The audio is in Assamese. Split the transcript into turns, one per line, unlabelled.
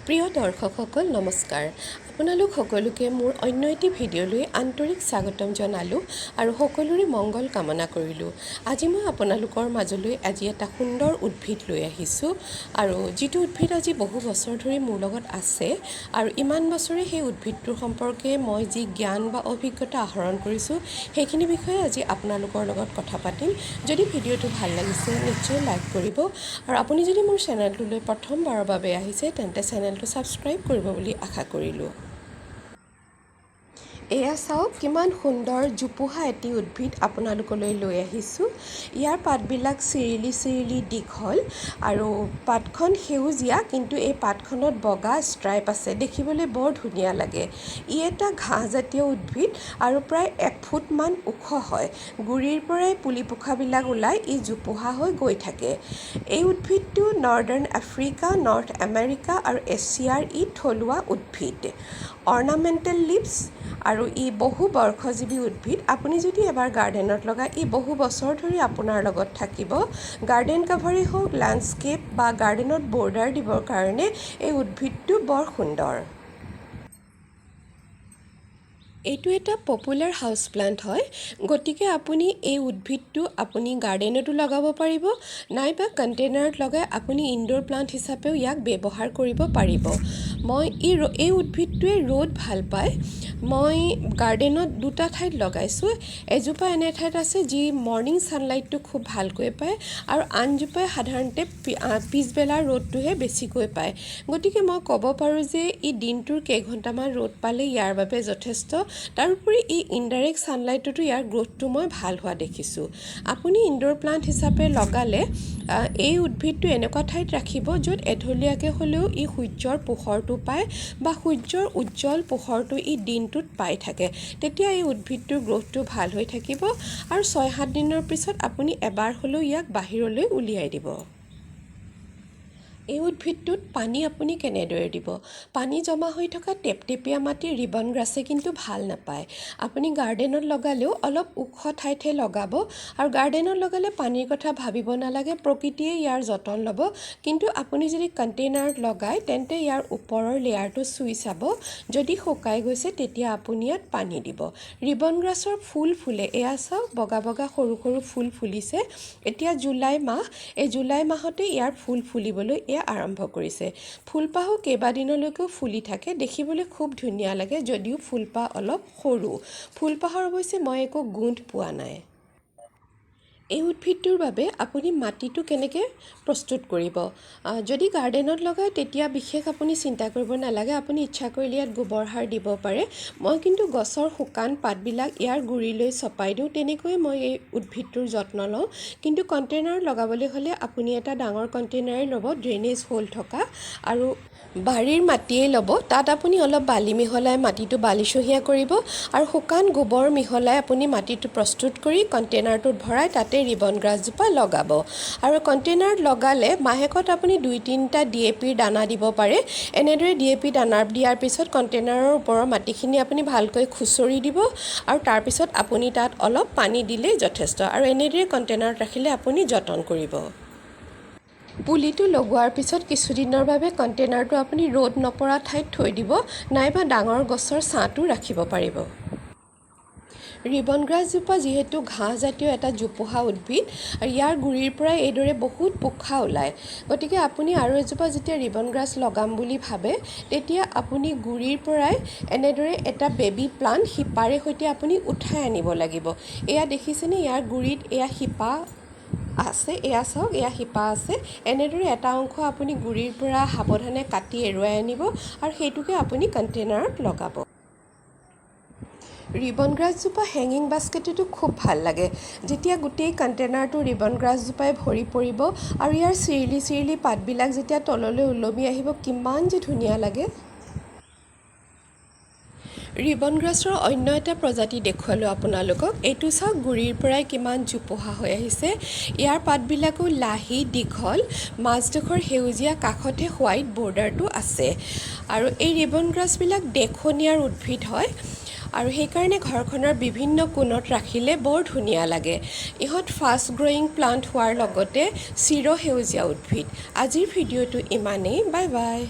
প্ৰিয় দৰ্শকসকল নমস্কাৰ। আপোনালোক সকলোকে মোৰ অন্য এটি ভিডিঅ'লৈ আন্তৰিক স্বাগতম জনালোঁ আৰু সকলোৰে মংগল কামনা কৰিলোঁ। আজি মই আপোনালোকৰ মাজলৈ এটা সুন্দৰ উদ্ভিদ লৈ আহিছোঁ আৰু যিটো উদ্ভিদ আজি বহু বছৰ ধৰি মোৰ লগত আছে আৰু ইমান বছৰে সেই উদ্ভিদটোৰ সম্পৰ্কে মই যি জ্ঞান বা অভিজ্ঞতা আহৰণ কৰিছোঁ সেইখিনি বিষয়ে আজি আপোনালোকৰ লগত কথা পাতিম। যদি ভিডিঅ'টো ভাল লাগিছে নিশ্চয় লাইক কৰিব আৰু আপুনি যদি মোৰ চেনেলটোলৈ প্ৰথমবাৰৰ বাবে আহিছে তেন্তে চেনেলটো ছাবস্ক্ৰাইব কৰিব বুলি আশা কৰিলোঁ। এয়া চাওক কিমান সুন্দৰ জোপোহা এটি উদ্ভিদ আপোনালোকলৈ লৈ আহিছোঁ। ইয়াৰ পাতবিলাক চিৰিলি দীঘল আৰু পাতখন সেউজীয়া, কিন্তু এই পাতখনত বগা ষ্ট্ৰাইপ আছে, দেখিবলৈ বৰ ধুনীয়া লাগে। ই এটা ঘাঁহজাতীয় উদ্ভিদ আৰু প্ৰায় 1 ফুটমান ওখ হয়। গুৰিৰ পৰাই পুলি পোখাবিলাক ওলাই ই জোপোহা হৈ গৈ থাকে। এই উদ্ভিদটো নৰ্দাৰ্ণ আফ্ৰিকা, নৰ্থ আমেৰিকা আৰু এছিয়াৰ ই থলুৱা উদ্ভিদ। অৰ্নামেণ্টেল লিভছ আৰু ই বহু বৰ্ষজীৱী উদ্ভিদ। আপুনি যদি এবাৰ গাৰ্ডেনত লগায় ই বহু বছৰ ধৰি আপোনাৰ লগত থাকিব। গাৰ্ডেন কাভাৰেই হওক, লেণ্ডস্কেপ বা গাৰ্ডেনত বৰ্ডাৰ দিবৰ কাৰণে এই উদ্ভিদটো বৰ সুন্দৰ। এইটো এটা পপুলাৰ হাউচ প্লাণ্ট হয়, গতিকে আপুনি এই উদ্ভিদটো আপুনি গাৰ্ডেনতো লগাব পাৰিব, নাইবা কণ্টেইনাৰত লগাই আপুনি ইনডোৰ প্লাণ্ট হিচাপেও ইয়াক ব্যৱহাৰ কৰিব পাৰিব। এই উদ্ভিদটোৱে ৰ'দ ভাল পায়। মই গাৰ্ডেনত দুটা ঠাইত লগাইছোঁ। এজোপা এনে ঠাইত আছে যি মৰ্ণিং ছানলাইটটো খুব ভালকৈ পায় আৰু আনজোপাই সাধাৰণতে পিছবেলাৰ ৰ'দটোহে বেছিকৈ পায়। গতিকে মই ক'ব পাৰোঁ যে ই দিনটোৰ কেইঘণ্টামান ৰ'দ পালে ইয়াৰ বাবে যথেষ্ট। তাৰোপৰি ই ইনডাইৰেক্ট ছানলাইটতো ইয়াৰ গ্ৰ'থটো মই ভাল হোৱা দেখিছোঁ। আপুনি ইনডোৰ প্লাণ্ট হিচাপে লগালে এই উদ্ভিদটো এনেকুৱা ঠাইত ৰাখিব য'ত এঢলীয়াকৈ হ'লেও ই সূৰ্যৰ পোহৰটো পায় বা সূৰ্যৰ উজ্জ্বল পোহৰটো ই দিনটোত পাই থাকে। তেতিয়া এই উদ্ভিদটোৰ গ্ৰ'থটো ভাল হৈ থাকিব আৰু 6-7 দিনৰ পিছত আপুনি এবাৰ হ'লেও ইয়াক বাহিৰলৈ উলিয়াই দিব। এই উদ্ভিদটোত পানী আপুনি কেনেদৰে দিব? পানী জমা হৈ থকা টেপটেপীয়া মাটিৰ ৰিবন গ্ৰাছে কিন্তু ভাল নাপায়। আপুনি গাৰ্ডেনত লগালেও অলপ ওখ ঠাইতহে লগাব আৰু গাৰ্ডেনত লগালে পানীৰ কথা ভাবিব নালাগে, প্ৰকৃতিয়ে ইয়াৰ যতন ল'ব। কিন্তু আপুনি যদি কণ্টেইনাৰত লগায় তেন্তে ইয়াৰ ওপৰৰ লেয়াৰটো চুই চাব, যদি শুকাই গৈছে তেতিয়া আপুনি ইয়াত পানী দিব। ৰিবন গ্ৰাছৰ ফুল ফুলে, এয়া চাওক বগা বগা সৰু সৰু ফুল ফুলিছে। এতিয়া জুলাই মাহ, এই জুলাই মাহতে ইয়াৰ ফুল ফুলিবলৈ আৰম্ভ কৰিছে। ফুলপাহো কেইবাদিনলৈকেও ফুলি থাকে, দেখিবলৈ খুব ধুনীয়া লাগে যদিও ফুলপাহ অলপ সৰু। ফুলপাহৰ অৱশ্যে মই একো গোন্ধ পোৱা নাই। এই উদ্ভিদটোৰ বাবে আপুনি মাটিটো কেনেকৈ প্ৰস্তুত কৰিব? যদি গাৰ্ডেনত লগায় তেতিয়া বিশেষ আপুনি চিন্তা কৰিব নালাগে, আপুনি ইচ্ছা কৰিলে ইয়াত গোবৰ সাৰ দিব পাৰে। মই কিন্তু গছৰ শুকান পাতবিলাক ইয়াৰ গুৰিলৈ চপাই দিওঁ, তেনেকৈয়ে মই এই উদ্ভিদটোৰ যত্ন লওঁ। কিন্তু কণ্টেইনাৰত লগাবলৈ হ'লে আপুনি এটা ডাঙৰ কণ্টেইনাৰেই ল'ব, ড্ৰেইনেজ হোল থকা, আৰু বাৰীৰ মাটিয়েই ল'ব। তাত আপুনি অলপ বালি মিহলাই মাটিটো বালিচহীয়া কৰিব আৰু শুকান গোবৰ মিহলাই আপুনি মাটিটো প্ৰস্তুত কৰি কণ্টেইনাৰটোত ভৰাই তাতে ৰিবন গ্ৰাছজোপা লগাব। আৰু কণ্টেইনাৰত লগালে মাহেকত আপুনি 2-3টা DAPৰ দানা দিব পাৰে। এনেদৰে DAP দানা দিয়াৰ পিছত কণ্টেইনাৰৰ ওপৰৰ মাটিখিনি আপুনি ভালকৈ খুচৰি দিব আৰু তাৰপিছত আপুনি তাত অলপ পানী দিলেই যথেষ্ট। আৰু এনেদৰে কণ্টেইনাৰত ৰাখিলে আপুনি যতন কৰিব। পুলিটো লগোৱাৰ পিছত কিছুদিনৰ বাবে কণ্টেইনাৰটো আপুনি ৰ'দ নপৰা ঠাইত থৈ দিব, নাইবা ডাঙৰ গছৰ ছাঁটো ৰাখিব পাৰিব। ৰিবন গ্ৰাছজোপা যিহেতু ঘাঁহজাতীয় এটা জোপোহা উদ্ভিদ আৰু ইয়াৰ গুৰিৰ পৰাই এইদৰে বহুত পোখা ওলায়, গতিকে আপুনি আৰু এজোপা যেতিয়া ৰিবন গ্ৰাছ লগাম বুলি ভাবে তেতিয়া আপুনি গুৰিৰ পৰাই এনেদৰে এটা বেবী প্লাণ্ট শিপাৰে সৈতে আপুনি উঠাই আনিব লাগিব। এয়া দেখিছেনে, ইয়াৰ গুৰিত এয়া শিপা আছে, এয়া চাওক এয়া শিপা আছে। এনেদৰে এটা অংশ আপুনি গুৰিৰ পৰা সাৱধানে কাটি এৰুৱাই আনিব আৰু সেইটোকে আপুনি কণ্টেইনাৰত লগাব। ৰিবন গ্ৰাছজোপা হেঙিং বাস্কেটতো খুব ভাল লাগে। যেতিয়া গোটেই কণ্টেইনাৰটো ৰিবন গ্ৰাছজোপাই ভৰি পৰিব আৰু ইয়াৰ চিৰিলি পাতবিলাক যেতিয়া তললৈ ওলমি আহিব, কিমান যে ধুনীয়া লাগে। ৰিবন গ্ৰাছৰ অন্য এটা প্ৰজাতি দেখুৱালোঁ আপোনালোকক। এইটো চাওক গুৰিৰ পৰাই কিমান জোপোহা হৈ আহিছে। ইয়াৰ পাতবিলাকো লাহি দীঘল, মাজডোখৰ সেউজীয়া, কাষতে হোৱাইট বৰ্ডাৰটো আছে। আৰু এই ৰিবন গ্ৰাছবিলাক দেখনীয়াৰ উদ্ভিদ হয় আৰু সেইকাৰণে ঘৰখনৰ বিভিন্ন কোণত ৰাখিলে বৰ ধুনীয়া লাগে। ইহঁত ফাষ্ট গ্ৰয়িং প্লাণ্ট হোৱাৰ লগতে চিৰসেউজীয়া উদ্ভিদ। আজিৰ ভিডিঅ'টো ইমানেই। Bye bye.